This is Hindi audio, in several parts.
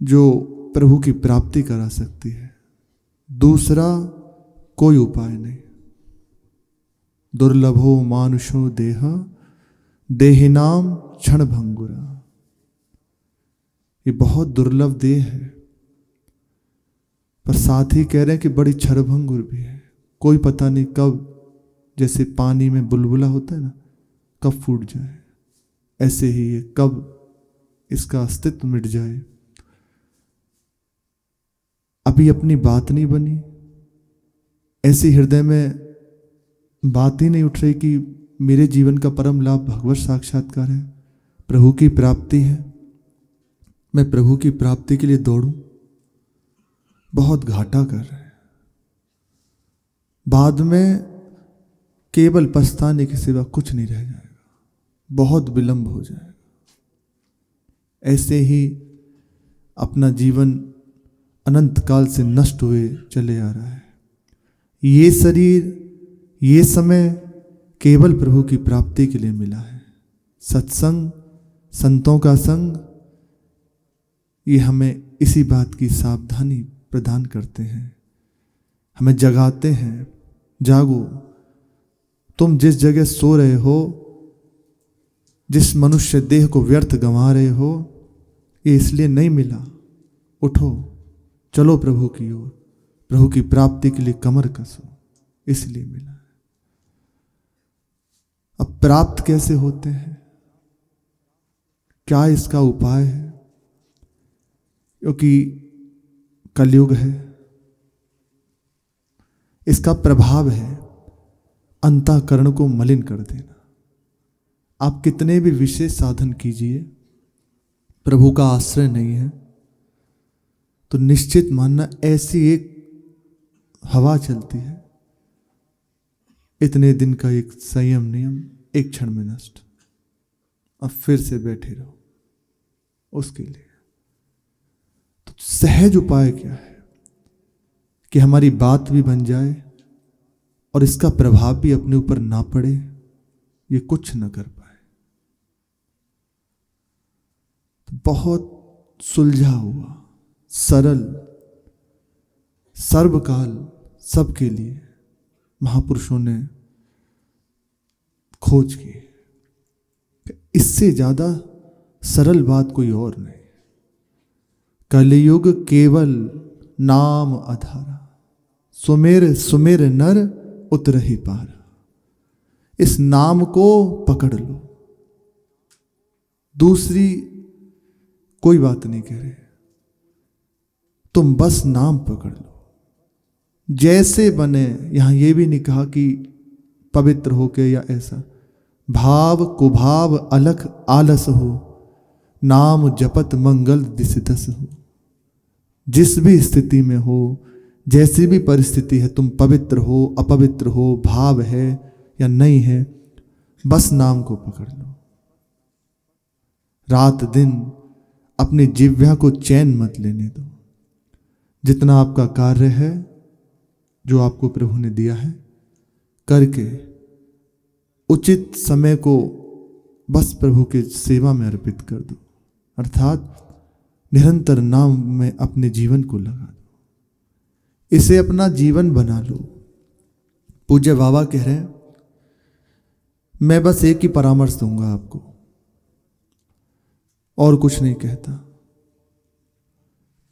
जो प्रभु की प्राप्ति करा सकती है। दूसरा कोई उपाय नहीं। दुर्लभो मानुषो देह देहिनाम क्षण भंगुरा। ये बहुत दुर्लभ देह है, पर साथ ही कह रहे हैं कि बड़ी क्षणभंगुर भी है। कोई पता नहीं कब, जैसे पानी में बुलबुला होता है ना, कब फूट जाए, ऐसे ही ये कब इसका अस्तित्व मिट जाए। अभी अपनी बात नहीं बनी, ऐसी हृदय में बात ही नहीं उठ रही कि मेरे जीवन का परम लाभ भगवत साक्षात्कार है, प्रभु की प्राप्ति है, मैं प्रभु की प्राप्ति के लिए दौड़ूं। बहुत घाटा कर रहे हैं। बाद में केवल पछताने के सिवा कुछ नहीं रह जाएगा, बहुत विलंब हो जाएगा। ऐसे ही अपना जीवन अनंत काल से नष्ट हुए चले आ रहा है। ये शरीर, ये समय केवल प्रभु की प्राप्ति के लिए मिला है। सत्संग, संतों का संग, ये हमें इसी बात की सावधानी प्रदान करते हैं, हमें जगाते हैं। जागो, तुम जिस जगह सो रहे हो, जिस मनुष्य देह को व्यर्थ गंवा रहे हो, ये इसलिए नहीं मिला। उठो, चलो प्रभु की ओर, प्रभु की प्राप्ति के लिए कमर कसो, इसलिए मिला है। अब प्राप्त कैसे होते हैं, क्या इसका उपाय है? क्योंकि कलयुग है, इसका प्रभाव है अंतःकरण को मलिन कर देना। आप कितने भी विशेष साधन कीजिए, प्रभु का आश्रय नहीं है तो निश्चित मानना ऐसी एक हवा चलती है, इतने दिन का एक संयम नियम एक क्षण में नष्ट। अब फिर से बैठे रहो उसके लिए। तो सहज उपाय क्या है कि हमारी बात भी बन जाए और इसका प्रभाव भी अपने ऊपर ना पड़े, ये कुछ न कर पाए। तो बहुत सुलझा हुआ, सरल, सर्वकाल सबके लिए महापुरुषों ने खोज की। इससे ज्यादा सरल बात कोई और नहीं। कलयुग केवल नाम आधारा, सुमेर सुमेर नर उतरहि पारा। इस नाम को पकड़ लो, दूसरी कोई बात नहीं कह रहे, तुम बस नाम पकड़ लो। जैसे बने, यहां यह भी नहीं कहा कि पवित्र होके या ऐसा, भाव कुभाव अलख आलस हो, नाम जपत मंगल दिस दस हो। जिस भी स्थिति में हो, जैसी भी परिस्थिति है, तुम पवित्र हो अपवित्र हो, भाव है या नहीं है, बस नाम को पकड़ लो। रात दिन अपनी जिह्वा को चैन मत लेने दो। जितना आपका कार्य है, जो आपको प्रभु ने दिया है, करके उचित समय को बस प्रभु के सेवा में अर्पित कर दो। अर्थात निरंतर नाम में अपने जीवन को लगा दो, इसे अपना जीवन बना लो। पूज्य बाबा कह रहे हैं, मैं बस एक ही परामर्श दूंगा आपको, और कुछ नहीं कहता।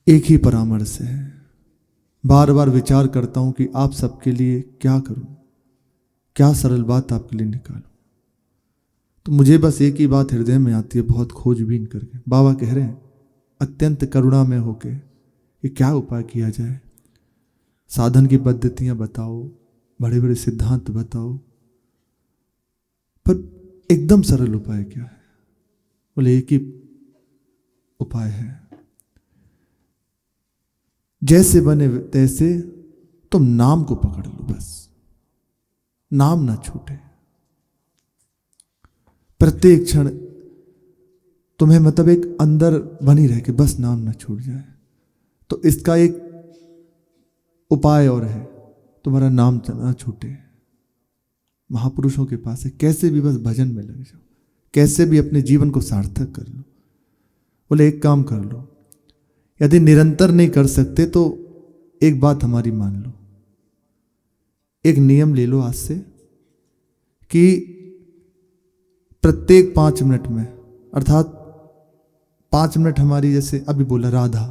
एक ही परामर्श है। बार बार विचार करता हूं कि आप सबके लिए क्या करूं, क्या सरल बात आपके लिए निकालूं। तो मुझे बस एक ही बात हृदय में आती है, बहुत खोजबीन करके। बाबा कह रहे हैं अत्यंत करुणा में होके कि क्या उपाय किया जाए, साधन की पद्धतियां बताओ, बड़े बड़े सिद्धांत बताओ, पर एकदम सरल उपाय क्या है? बोले एक ही उपाय है, जैसे बने तैसे तुम नाम को पकड़ लो, बस नाम ना छूटे। प्रत्येक क्षण तुम्हें मतलब एक अंदर बनी रहे कि बस नाम ना छूट जाए। तो इसका एक उपाय और है, तुम्हारा नाम ना छूटे। महापुरुषों के पास है, कैसे भी बस भजन में लग जाओ, कैसे भी अपने जीवन को सार्थक कर लो। बोले एक काम कर लो, यदि निरंतर नहीं कर सकते तो एक बात हमारी मान लो, एक नियम ले लो आज से कि प्रत्येक 5 मिनट में, अर्थात 5 मिनट हमारी, जैसे अभी बोला राधा,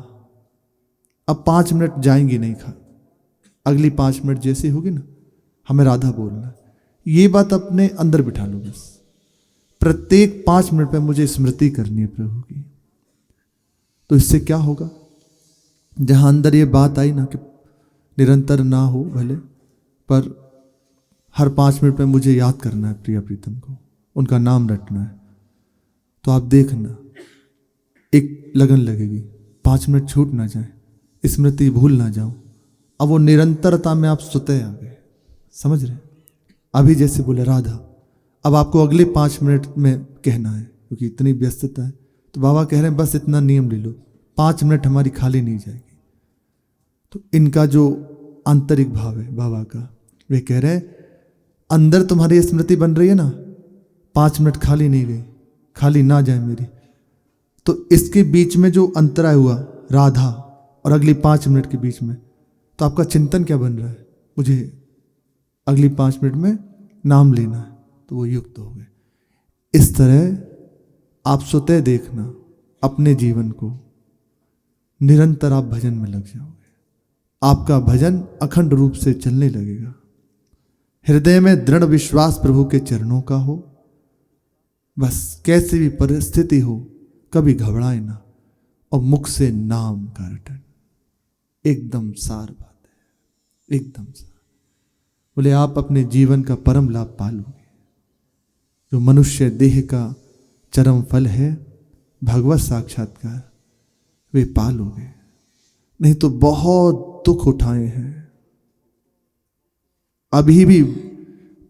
अब 5 मिनट जाएंगी नहीं खा, अगली 5 मिनट जैसी होगी ना, हमें राधा बोलना है। ये बात अपने अंदर बिठा लो बस। प्रत्येक 5 मिनट में मुझे स्मृति करनी है प्रभु की। तो इससे क्या होगा, जहां अंदर ये बात आई ना कि निरंतर ना हो भले, पर हर 5 मिनट में मुझे याद करना है प्रिया प्रीतम को, उनका नाम रटना है, तो आप देखना एक लगन लगेगी, 5 मिनट छूट ना जाए, स्मृति भूल ना जाओ। अब वो निरंतरता में आप सुते आ गए, समझ रहे? अभी जैसे बोले राधा, अब आपको अगले 5 मिनट में कहना है, क्योंकि इतनी व्यस्तता है। तो बाबा कह रहे हैं बस इतना नियम ले लो, 5 मिनट हमारी खाली नहीं जाएगी। तो इनका जो आंतरिक भाव है बाबा का, वे कह रहे हैं अंदर तुम्हारी स्मृति बन रही है ना, 5 मिनट खाली नहीं गई, खाली ना जाए मेरी। तो इसके बीच में जो अंतराय हुआ राधा और अगली 5 मिनट के बीच में, तो आपका चिंतन क्या बन रहा है, मुझे अगली 5 मिनट में नाम लेना है, तो वो युक्त हो गए। इस तरह आप स्वतः देखना अपने जीवन को, निरंतर आप भजन में लग जाओगे, आपका भजन अखंड रूप से चलने लगेगा। हृदय में दृढ़ विश्वास प्रभु के चरणों का हो, बस कैसी भी परिस्थिति हो कभी घबराए ना, और मुख से नाम का रटन, एकदम सार बात है, एकदम सार। बोले आप अपने जीवन का परम लाभ पालोगे। जो मनुष्य देह का चरम फल है भगवत साक्षात्कार, वे पालोगे। नहीं तो बहुत दुख उठाए हैं, अभी भी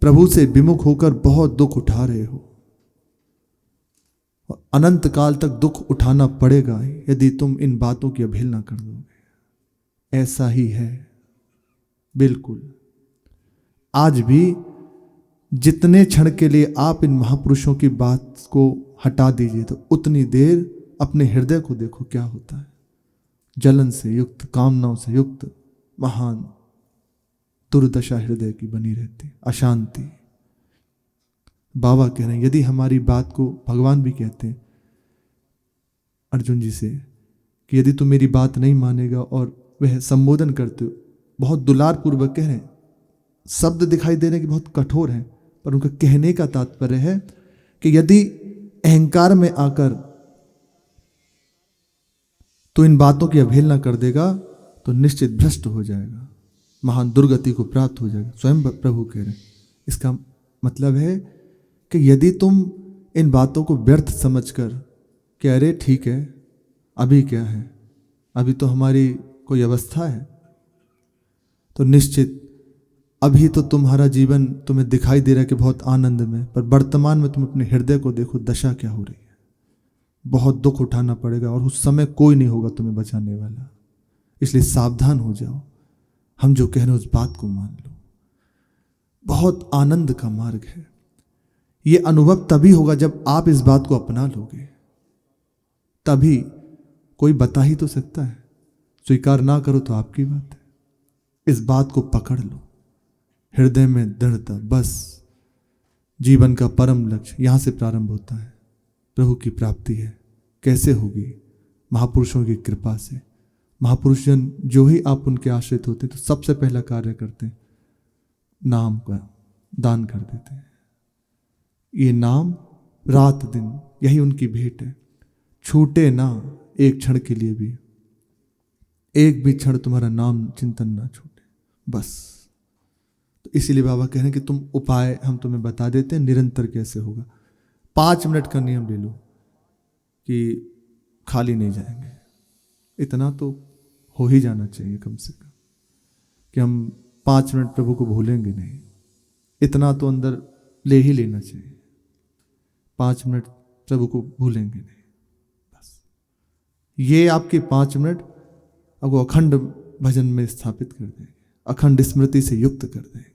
प्रभु से विमुख होकर बहुत दुख उठा रहे हो, और अनंत काल तक दुख उठाना पड़ेगा यदि तुम इन बातों की अवहेलना कर दोगे। ऐसा ही है बिल्कुल। आज भी जितने क्षण के लिए आप इन महापुरुषों की बात को हटा दीजिए, तो उतनी देर अपने हृदय को देखो क्या होता है। जलन से युक्त, कामनाओं से युक्त महान दुर्दशा हृदय की बनी रहती, अशांति। बाबा कह रहे हैं यदि हमारी बात को, भगवान भी कहते हैं अर्जुन जी से कि यदि तू मेरी बात नहीं मानेगा, और वह संबोधन करते हो बहुत दुलार पूर्वक कह रहे हैं, शब्द दिखाई दे रहे हैं कि बहुत कठोर है, पर उनका कहने का तात्पर्य है कि यदि अहंकार में आकर तो इन बातों की अवहेलना कर देगा तो निश्चित भ्रष्ट हो जाएगा, महान दुर्गति को प्राप्त हो जाएगा। स्वयं प्रभु कह रहे हैं। इसका मतलब है कि यदि तुम इन बातों को व्यर्थ समझकर कि अरे ठीक है, अभी क्या है, अभी तो हमारी कोई अवस्था है, तो निश्चित अभी तो तुम्हारा जीवन तुम्हें दिखाई दे रहा है कि बहुत आनंद में, पर वर्तमान में तुम अपने हृदय को देखो, दशा क्या हो रही है। बहुत दुख उठाना पड़ेगा, और उस समय कोई नहीं होगा तुम्हें बचाने वाला। इसलिए सावधान हो जाओ, हम जो कह रहे हैं उस बात को मान लो। बहुत आनंद का मार्ग है। ये अनुभव तभी होगा जब आप इस बात को अपना लोगे, तभी। कोई बता ही तो सकता है, स्वीकार ना करो तो आपकी बात है। इस बात को पकड़ लो, हृदय में दृढ़ता। बस जीवन का परम लक्ष्य यहां से प्रारंभ होता है, प्रभु की प्राप्ति है। कैसे होगी? महापुरुषों की कृपा से। महापुरुष जन जो ही आप उनके आश्रित होते तो सबसे पहला कार्य करते हैं, नाम का दान कर देते हैं। ये नाम रात दिन यही उनकी भेंट है। छूटे ना एक क्षण के लिए भी, एक भी क्षण तुम्हारा नाम चिंतन ना छूटे, बस। तो इसीलिए बाबा कह रहे हैं कि तुम उपाय हम तुम्हें बता देते हैं, निरंतर कैसे होगा। 5 मिनट का नियम ले लो कि खाली नहीं जाएंगे, इतना तो हो ही जाना चाहिए कम से कम, कि हम 5 मिनट प्रभु को भूलेंगे नहीं। इतना तो अंदर ले ही लेना चाहिए, 5 मिनट प्रभु को भूलेंगे नहीं, बस। ये आपके 5 मिनट आपको अखंड भजन में स्थापित कर देंगे, अखंड स्मृति से युक्त कर देंगे।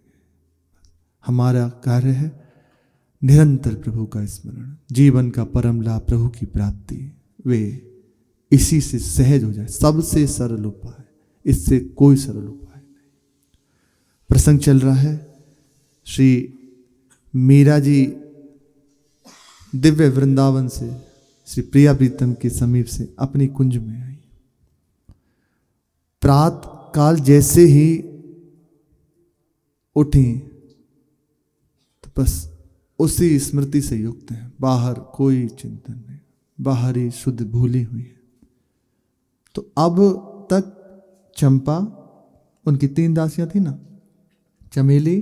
हमारा कार्य है निरंतर प्रभु का स्मरण, जीवन का परम लाभ प्रभु की प्राप्ति। वे इसी से सहज हो जाए। सबसे सरल उपाय, इससे कोई सरल उपाय नहीं। प्रसंग चल रहा है, श्री मीरा जी दिव्य वृंदावन से श्री प्रिया प्रीतम के समीप से अपनी कुंज में आई। प्रात काल जैसे ही उठी तो बस उसी स्मृति से युक्त है, बाहर कोई चिंतन नहीं, बाहर ही शुद्ध भूली हुई है। तो अब तक चंपा, उनकी 3 दासियां थी ना, चमेली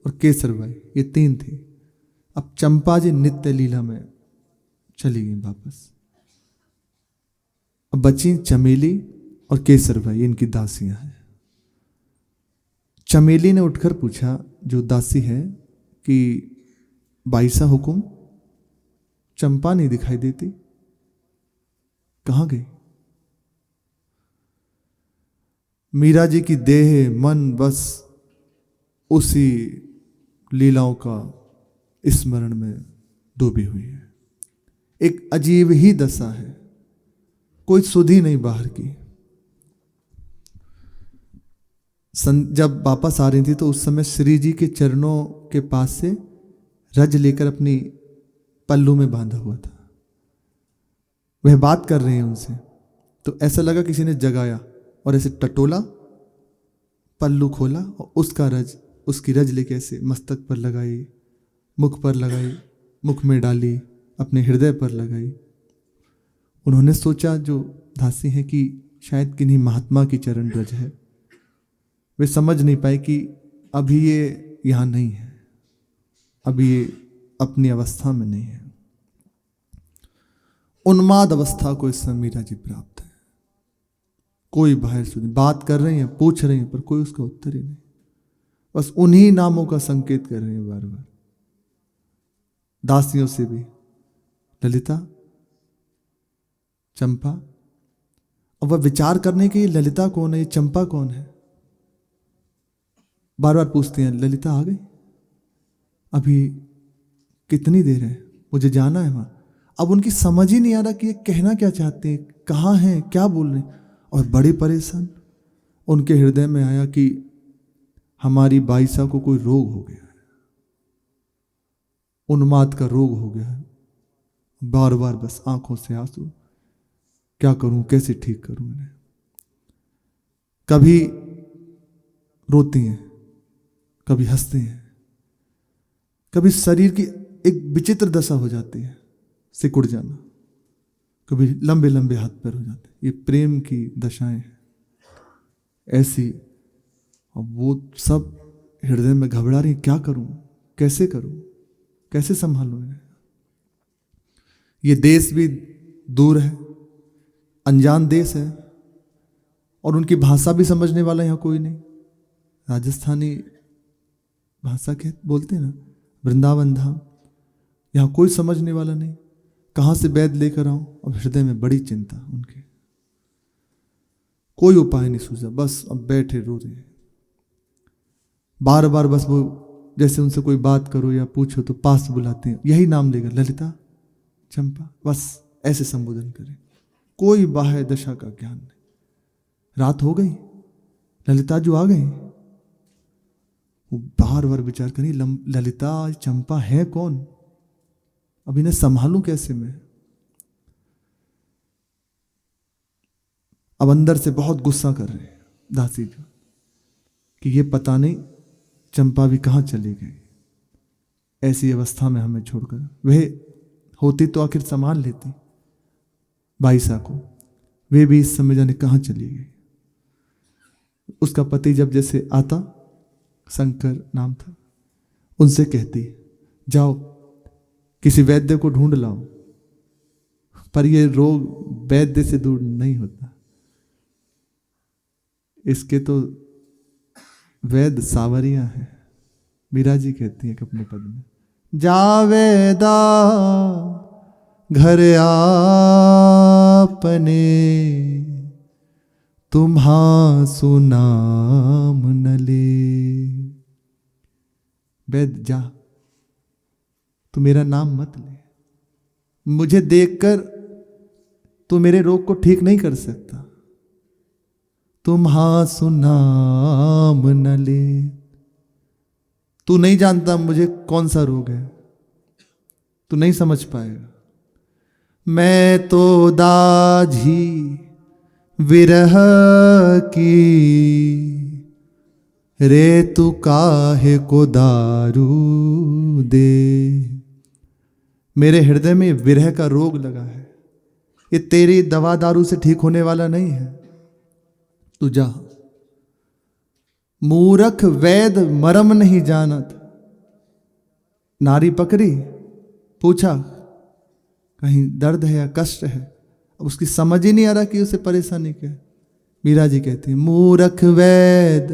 और केसरबाई, ये 3 थी। अब चंपा जी नित्य लीला में चली गई वापस। अब बची चमेली और केसरबाई, इनकी दासियां हैं। चमेली ने उठकर पूछा, जो दासी है, कि बाईसा हुकुम, चंपा नहीं दिखाई देती, कहां गई? मीरा जी की देह मन बस उसी लीलाओं का स्मरण में डूबी हुई है। एक अजीब ही दशा है, कोई सुधि नहीं बाहर की। जब वापस आ रही थी तो उस समय श्री जी के चरणों के पास से रज लेकर अपनी पल्लू में बांधा हुआ था। वह बात कर रहे हैं उनसे, तो ऐसा लगा किसी ने जगाया और ऐसे टटोला, पल्लू खोला और उसका रज, उसकी रज लेके ऐसे मस्तक पर लगाई, मुख पर लगाई, मुख में डाली, अपने हृदय पर लगाई। उन्होंने सोचा, जो दासी है, कि शायद किन्हीं महात्मा की चरण रज है। वे समझ नहीं पाए कि अभी ये यहाँ नहीं है, अभी ये अपनी अवस्था में नहीं है। उन्माद अवस्था को इस समय मीरा जी प्राप्त है। कोई बाहर सुनी, बात कर रही हैं, पूछ रही हैं, पर कोई उसका उत्तर ही नहीं। बस उन्हीं नामों का संकेत कर रही हैं बार बार, दासियों से भी, ललिता, चंपा। और वह विचार करने की ललिता कौन है, ये चंपा कौन है, बार बार पूछते हैं। ललिता आ गई? अभी कितनी देर है, मुझे जाना है वहां। अब उनकी समझ ही नहीं आ रहा कि ये कहना क्या चाहते हैं, कहाँ हैं, क्या बोल रहे हैं। और बड़े परेशान उनके हृदय में आया कि हमारी बाईसा को कोई रोग हो गया है, उन्माद का रोग हो गया है। बार बार बस आंखों से आंसू, क्या करूं, कैसे ठीक करूं इन्हें। कभी रोती हैं, कभी हंसते हैं, कभी शरीर की एक विचित्र दशा हो जाती है, सिकुड़ जाना, कभी लंबे लंबे हाथ पैर हो जाते हैं। ये प्रेम की दशाएं हैं ऐसी। और वो सब हृदय में घबरा रही, क्या करूं, कैसे करूं, कैसे संभालूं इन्हें। ये देश भी दूर है, अनजान देश है, और उनकी भाषा भी समझने वाला यहाँ कोई नहीं। राजस्थानी भाषा के बोलते हैं ना, वृंदावन धाम, यहाँ कोई समझने वाला नहीं। कहाँ से वैद्य लेकर आऊं। अब हृदय में बड़ी चिंता उनके, कोई उपाय नहीं सूझा। बस अब बैठे रो रहे हैं, बार बार बस वो जैसे उनसे कोई बात करो या पूछो तो पास बुलाते हैं, यही नाम लेकर, ललिता, चंपा, बस ऐसे संबोधन करें। कोई बाह्य दशा का ज्ञान नहीं। रात हो गई, ललिता जो आ गई। वो बार बार विचार करी, ललिता, चंपा है कौन, अब इन्हें संभालूं कैसे मैं। अब अंदर से बहुत गुस्सा कर रहे हैं दासी जी कि ये पता नहीं चंपा भी कहां चली गई, ऐसी अवस्था में हमें छोड़कर। वह होती तो आखिर संभाल लेती बाईसा को, वे भी इस समय जाने कहां चली गई। उसका पति जब जैसे आता, शंकर नाम था, उनसे कहती, जाओ किसी वैद्य को ढूंढ लाओ। पर यह रोग वैद्य से दूर नहीं होता, इसके तो वैद्य सावरियां हैं। मीरा जी कहती हैं कि अपने पद में, जावेदा घर आपने, तुम्हा सुनाम न ले। वैद्य जा, तू मेरा नाम मत ले, मुझे देखकर तू मेरे रोग को ठीक नहीं कर सकता। तुम्हासु नाम न ले, तू नहीं जानता मुझे कौन सा रोग है, तू नहीं समझ पाएगा। मैं तो दाझी विरह की, रे तू काहे को दारू दे। मेरे हृदय में विरह का रोग लगा है, ये तेरी दवा दारू से ठीक होने वाला नहीं है। तू जा। मूरख वैद मरम नहीं जानत। नारी पकड़ी, पूछा कहीं दर्द है या कष्ट है, अब उसकी समझ ही नहीं आ रहा कि उसे परेशानी क्या है। मीरा जी कहती है मूरख वैद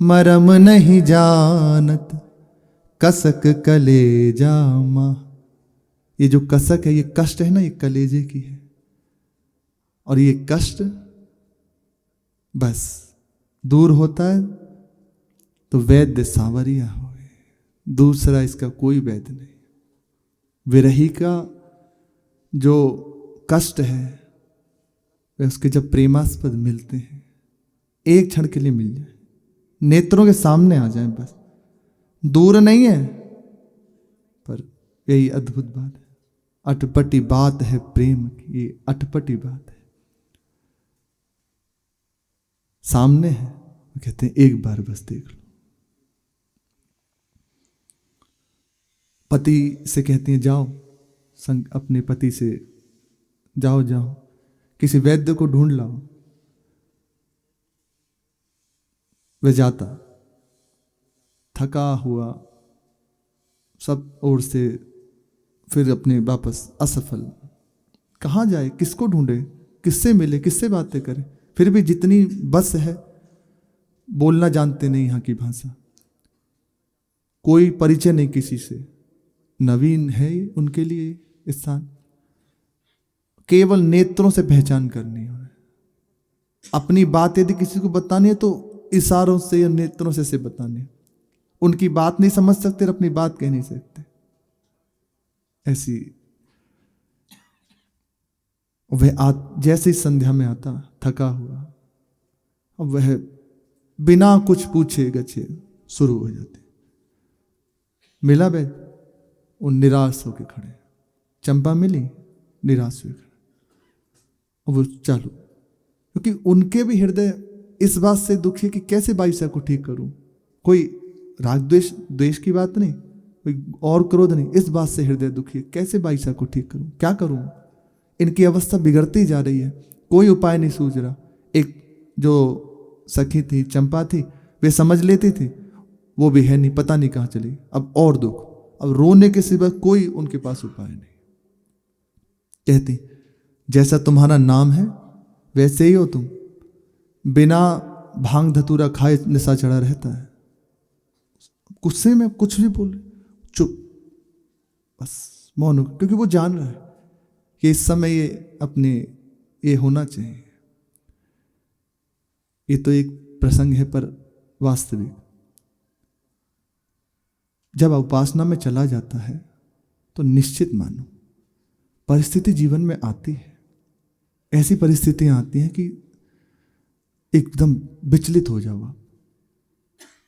मरम नहीं जानत, कसक कलेजा मां। ये जो कसक है, ये कष्ट है ना, ये कलेजे की है। और ये कष्ट बस दूर होता है तो वैद्य सांवरिया हो, दूसरा इसका कोई वैद्य नहीं। विरही का जो कष्ट है वे उसके जब प्रेमास्पद मिलते हैं, एक क्षण के लिए मिल जाए, नेत्रों के सामने आ जाए, बस दूर नहीं है, पर यही अद्भुत बात है। अटपटी बात है प्रेम की, ये अटपटी बात है, सामने है। वो कहते हैं एक बार बस देख लो। पति से कहती हैं जाओ, अपने पति से जाओ जाओ किसी वैद्य को ढूंढ लाओ। वह जाता, थका हुआ सब ओर से, फिर अपने वापस असफल। कहाँ जाए, किसको ढूंढे, किससे मिले, किससे बातें करे। फिर भी जितनी बस है, बोलना जानते नहीं यहाँ की भाषा, कोई परिचय नहीं किसी से, नवीन है उनके लिए स्थान। केवल नेत्रों से पहचान करनी है। अपनी बात यदि किसी को बतानी है तो इशारों से या नेत्रों से बतानी है। उनकी बात नहीं समझ सकते और अपनी बात कह नहीं सकते। ऐसी वह जैसे ही संध्या में आता, थका हुआ, अब वह बिना कुछ पूछे गछे शुरू हो जाते। मिला वैद्य, वो निराश होकर खड़े। चंपा मिली, निराश हुए खड़े। और वो चालू, क्योंकि उनके भी हृदय इस बात से दुखी है कि कैसे बाईसा को ठीक करूं। कोई राग द्वेष की बात नहीं, कोई और क्रोध नहीं, इस बात से हृदय दुखी है, कैसे बाईसा को ठीक करूं, क्या करूं। इनकी अवस्था बिगड़ती जा रही है, कोई उपाय नहीं सूझ रहा। एक जो सखी थी, चंपा थी, वे समझ लेती थी, वो भी है नहीं, पता नहीं कहाँ चली। अब और दुख, अब रोने के सिवा कोई उनके पास उपाय नहीं। कहती जैसा तुम्हारा नाम है वैसे ही हो तुम, बिना भांग धतूरा खाए नशा चढ़ा रहता है। गुस्से में कुछ भी बोले, चुप, बस मौन, क्योंकि वो जान रहा है कि इस समय ये अपने ये होना चाहिए। ये तो एक प्रसंग है, पर वास्तविक जब उपासना में चला जाता है तो निश्चित मानो परिस्थिति जीवन में आती है। ऐसी परिस्थितियां आती हैं कि एकदम विचलित हो जाओ आप।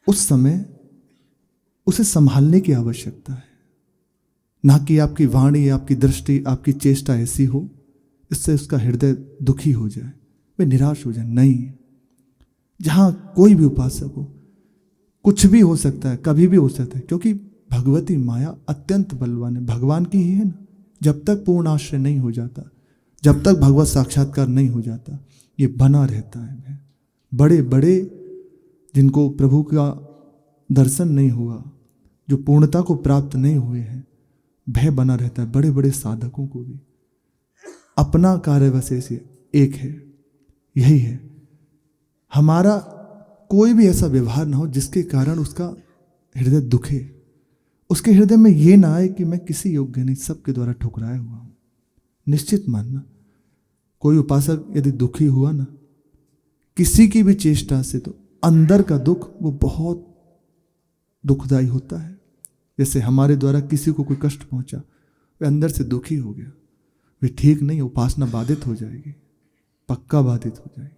उस समय उसे संभालने की आवश्यकता है, ना कि आपकी वाणी, आपकी दृष्टि, आपकी चेष्टा ऐसी हो इससे उसका हृदय दुखी हो जाए, वे निराश हो जाए। नहीं, जहां कोई भी उपासक हो, कुछ भी हो सकता है, कभी भी हो सकता है, क्योंकि भगवती माया अत्यंत बलवान है, भगवान की ही है ना। जब तक पूर्ण आश्रय नहीं हो जाता, जब तक भगवत साक्षात्कार नहीं हो जाता, ये बना रहता है। बड़े बड़े जिनको प्रभु का दर्शन नहीं हुआ, जो पूर्णता को प्राप्त नहीं हुए हैं, भय बना रहता है। बड़े बड़े साधकों को भी अपना कार्य वैसे एक है, यही है हमारा कोई भी ऐसा व्यवहार ना हो जिसके कारण उसका हृदय दुखे। उसके हृदय में ये ना आए कि मैं किसी योग्य नहीं, सबके द्वारा ठुकराया हुआ हूं। निश्चित मानना, कोई उपासक यदि दुखी हुआ ना किसी की भी चेष्टा से, तो अंदर का दुख वो बहुत दुखदाई होता है। जैसे हमारे द्वारा किसी को कोई कष्ट पहुंचा, वह अंदर से दुखी हो गया, वे ठीक नहीं, उपासना बाधित हो जाएगी, पक्का बाधित हो जाएगी।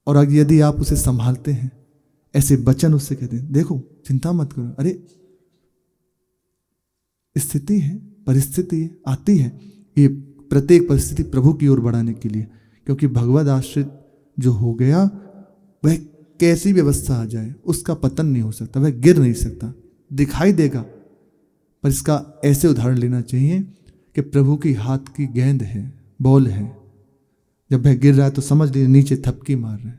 और अगर यदि आप उसे संभालते हैं, ऐसे वचन उससे कहते हैं, देखो चिंता मत करो, अरे स्थिति है, परिस्थिति है, आती है, ये प्रत्येक परिस्थिति प्रभु की ओर बढ़ाने के लिए, क्योंकि भगवद आश्रित जो हो गया वह कैसी व्यवस्था आ जाए उसका पतन नहीं हो सकता, वह गिर नहीं सकता, दिखाई देगा। पर इसका ऐसे उदाहरण लेना चाहिए कि प्रभु की हाथ की गेंद है, बॉल है, जब वह गिर रहा है तो समझ लीजिए नीचे थपकी मार रहा है।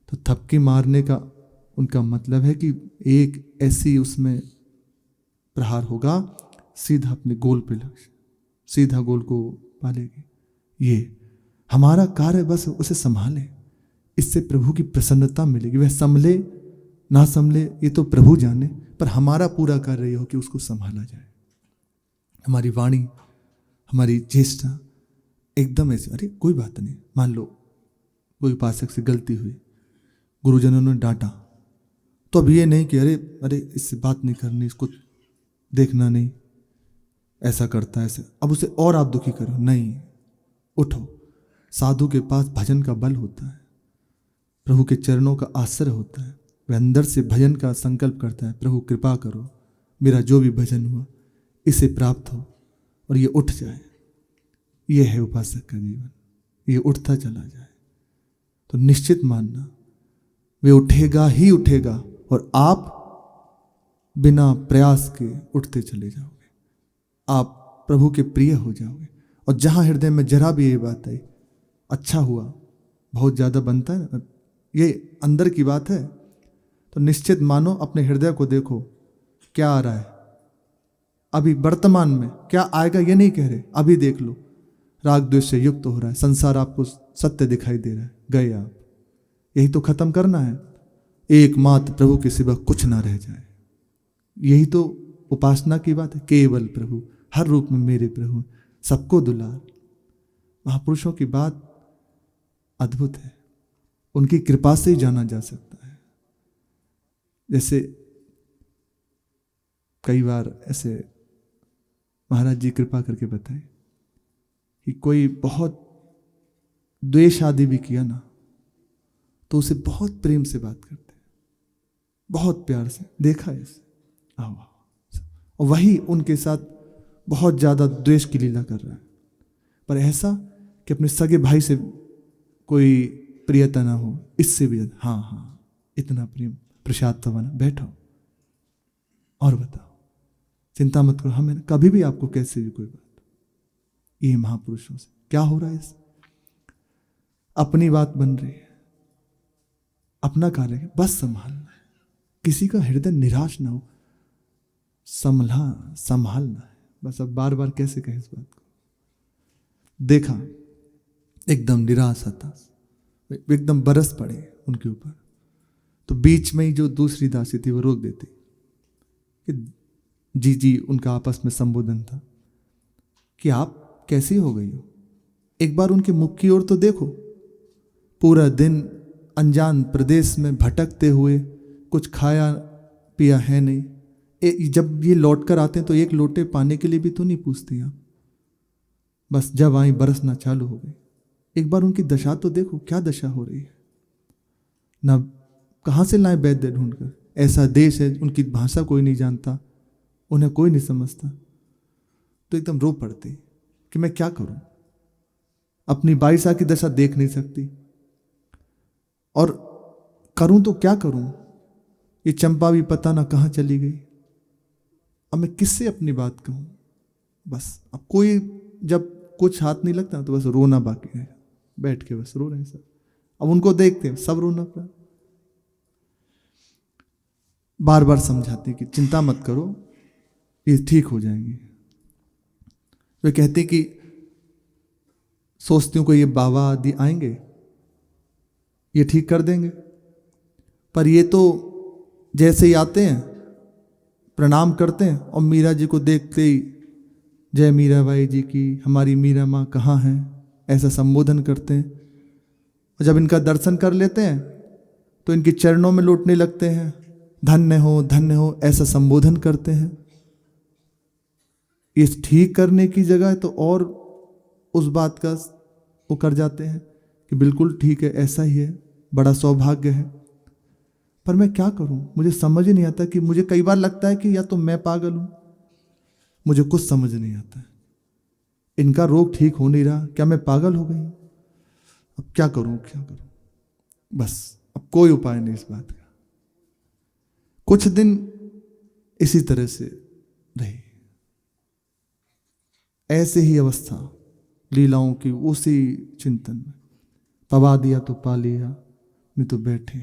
तो थपकी मारने का उनका मतलब है कि एक ऐसी उसमें प्रहार होगा, सीधा अपने गोल पे लक्ष्य, सीधा गोल को पालेगी। ये हमारा कार्य बस उसे संभाले, इससे प्रभु की प्रसन्नता मिलेगी। वह संभले ना संभले ये तो प्रभु जाने, पर हमारा पूरा कार्य यह हो कि उसको संभाला जाए। हमारी वाणी, हमारी चेष्टा एकदम ऐसे, अरे कोई बात नहीं, मान लो कोई उपासक से गलती हुई, गुरुजनों ने डांटा, तो अब ये नहीं कि अरे अरे इससे बात नहीं करनी, इसको देखना नहीं, ऐसा करता है ऐसे, अब उसे और आप दुखी करो, नहीं, उठो। साधु के पास भजन का बल होता है, प्रभु के चरणों का आश्रय होता है, वह अंदर से भजन का संकल्प करता है, प्रभु कृपा करो, मेरा जो भी भजन हुआ इसे प्राप्त हो, और ये उठ जाए। ये है उपासक का जीवन, ये उठता चला जाए तो निश्चित मानना वे उठेगा ही उठेगा, और आप बिना प्रयास के उठते चले जाओगे, आप प्रभु के प्रिय हो जाओगे। और जहां हृदय में जरा भी ये बात आई, अच्छा हुआ, बहुत ज़्यादा बनता है ना, ये अंदर की बात है, तो निश्चित मानो अपने हृदय को देखो क्या आ रहा है, अभी वर्तमान में क्या आएगा ये नहीं कह रहे, अभी देख लो, राग द्वेष से युक्त हो रहा है, संसार आपको सत्य दिखाई दे रहा है, गए आप, यही तो खत्म करना है, एकमात्र प्रभु के सिवा कुछ ना रह जाए। यही तो उपासना की बात है, केवल प्रभु, हर रूप में मेरे प्रभु, सबको दुलार। महापुरुषों की बात अद्भुत है, उनकी कृपा से ही जाना जा सकता है। जैसे कई बार ऐसे महाराज जी कृपा करके बताए कि कोई बहुत द्वेष आदि भी किया ना, तो उसे बहुत प्रेम से बात करते हैं, बहुत प्यार से, देखा है इसे, आओ आओ, और वही उनके साथ बहुत ज़्यादा द्वेष की लीला कर रहा है, पर ऐसा कि अपने सगे भाई से कोई प्रियता ना हो, इससे भी हाँ हाँ इतना प्रेम, प्रसाद तो बना, बैठो और बताओ, चिंता मत करो, हमें कभी भी आपको कैसे भी कोई बात। ये महापुरुषों से क्या हो रहा है, इस अपनी बात बन रही है, अपना कार्य है, बस संभालना है, किसी का हृदय निराश ना हो, संभालना है बस। अब बार बार कैसे कहें इस बात को। देखा एकदम निराश हताश, एकदम बरस पड़े उनके ऊपर, तो बीच में ही जो दूसरी दासी थी वो रोक देती कि जी उनका आपस में संबोधन था कि आप कैसी हो गई हो, एक बार उनके मुख की ओर तो देखो, पूरा दिन अनजान प्रदेश में भटकते हुए, कुछ खाया पिया है नहीं, जब ये लौट कर आते हैं तो एक लोटे पाने के लिए भी तो नहीं पूछती आप, बस जब आई बरसना चालू हो गई। एक बार उनकी दशा तो देखो, क्या दशा हो रही है, ना कहाँ से लाए वैद्य ढूंढकर, ऐसा देश है उनकी भाषा कोई नहीं जानता, उन्हें कोई नहीं समझता, तो एकदम रो पड़ती कि मैं क्या करूं, अपनी 22 साल की दशा देख नहीं सकती, और करूं तो क्या करूं, ये चंपा भी पता ना कहाँ चली गई, अब मैं किससे अपनी बात कहूं। बस अब कोई जब कुछ हाथ नहीं लगता तो बस रोना बाकी है, बैठ के बस रो रहे हैं सब, अब उनको देखते हैं सब रोना पड़ा। बार बार समझाते कि चिंता मत करो, ये ठीक हो जाएंगे। वे कहते कि सोचती हूँ कोई ये बाबा आदि आएंगे, ये ठीक कर देंगे, पर ये तो जैसे ही आते हैं प्रणाम करते हैं और मीरा जी को देखते ही जय मीराबाई जी की, हमारी मीरा माँ कहाँ हैं, ऐसा संबोधन करते हैं। और जब इनका दर्शन कर लेते हैं तो इनके चरणों में लौटने लगते हैं, धन्य हो ऐसा संबोधन करते हैं। ये ठीक करने की जगह तो और उस बात का वो कर जाते हैं कि बिल्कुल ठीक है, ऐसा ही है, बड़ा सौभाग्य है। पर मैं क्या करूं, मुझे समझ ही नहीं आता कि मुझे कई बार लगता है कि या तो मैं पागल हूं, मुझे कुछ समझ नहीं आता है। इनका रोग ठीक हो नहीं रहा, क्या मैं पागल हो गई? अब क्या करूं, क्या करूं? बस अब कोई उपाय नहीं इस बात का। कुछ दिन इसी तरह से रही, ऐसे ही अवस्था लीलाओं की, उसी चिंतन में, पवा दिया तो पा लिया, नहीं तो बैठे।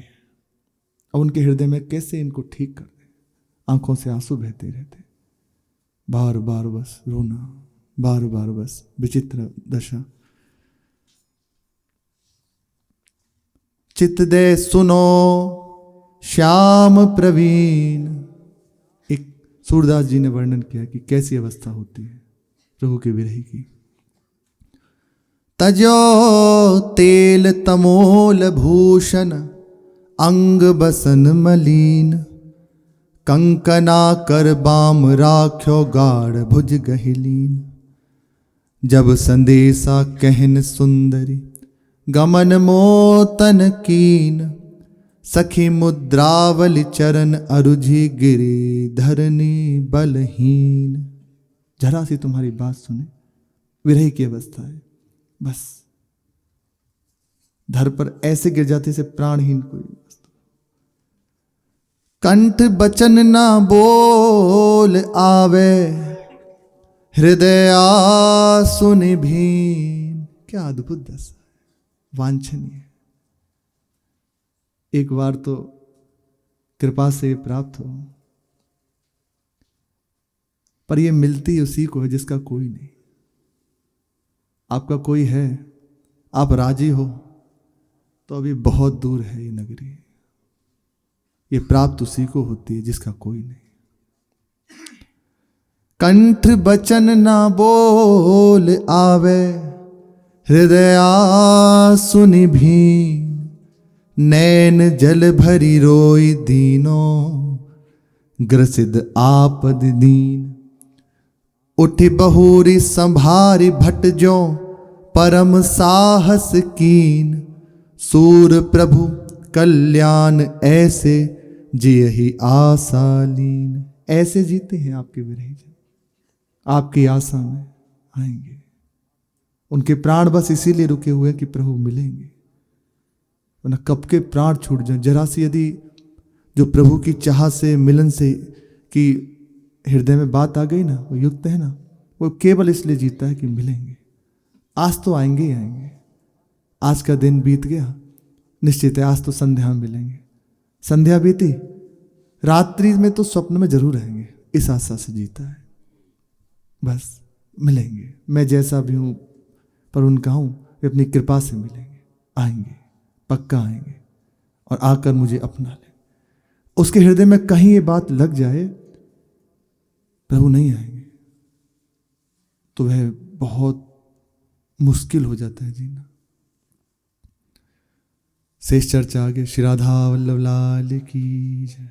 अब उनके हृदय में कैसे इनको ठीक कर दे, आंखों से आंसू बहते रहते, बार बार बस रोना, बार बार बस विचित्र दशा। चित दे सुनो श्याम प्रवीण, एक सूरदास जी ने वर्णन किया कि कैसी अवस्था होती है प्रभु के विरही की। तजो तेल तमोल भूषण, अंग बसन मलीन, कंकना कर बाम राख्यो गाढ़ भुज गहिलीन। जब संदेशा कहन सुंदरी, गमन मोतन कीन, सखी मुद्रावल चरण अरुझि गिरी धरनी बलहीन। जरा सी तुम्हारी बात सुने, विरही की अवस्था है, बस धर पर ऐसे गिर जाते से प्राणहीन कोई वस्तु। कंठ बचन ना बोल आवे, हृदय सुनि भीन। क्या अद्भुत दशा, वांछनीय। एक बार तो कृपा से प्राप्त हो, पर यह मिलती उसी को है जिसका कोई नहीं। आपका कोई है, आप राजी हो, तो अभी बहुत दूर है ये नगरी। ये प्राप्त उसी को होती है जिसका कोई नहीं। कंठ बचन ना बोल आवे, हृदय सुनि भीन। नैन जल भरी रोई दीनो, ग्रसिद आपद दीन। उठी बहुरी संभारी भट जो, परम साहस कीन। सूर प्रभु कल्याण ऐसे, जियहि आसालीन। ऐसे जीते हैं आपके विरही जन, आपकी आशा में आएंगे। उनके प्राण बस इसीलिए रुके हुए कि प्रभु मिलेंगे, वरना कब के प्राण छूट जाए। जरा सी यदि जो प्रभु की चाह से, मिलन से कि हृदय में बात आ गई ना, वो युक्त है ना, वो केवल इसलिए जीता है कि मिलेंगे। आज तो आएंगे ही आएंगे। आज का दिन बीत गया, निश्चित है आज तो संध्या में मिलेंगे। संध्या बीती, रात्रि में तो स्वप्न में जरूर रहेंगे। इस आशा से जीता है, बस मिलेंगे। मैं जैसा भी हूं, पर उनका हूं, वे अपनी कृपा से मिलेंगे, आएंगे, पक्का आएंगे और आकर मुझे अपना ले। उसके हृदय में कहीं ये बात लग जाए प्रभु नहीं आएंगे, तो वह बहुत मुश्किल हो जाता है जीना। शेष चर्चा आगे। श्री राधा वल्लभ लाल की जय।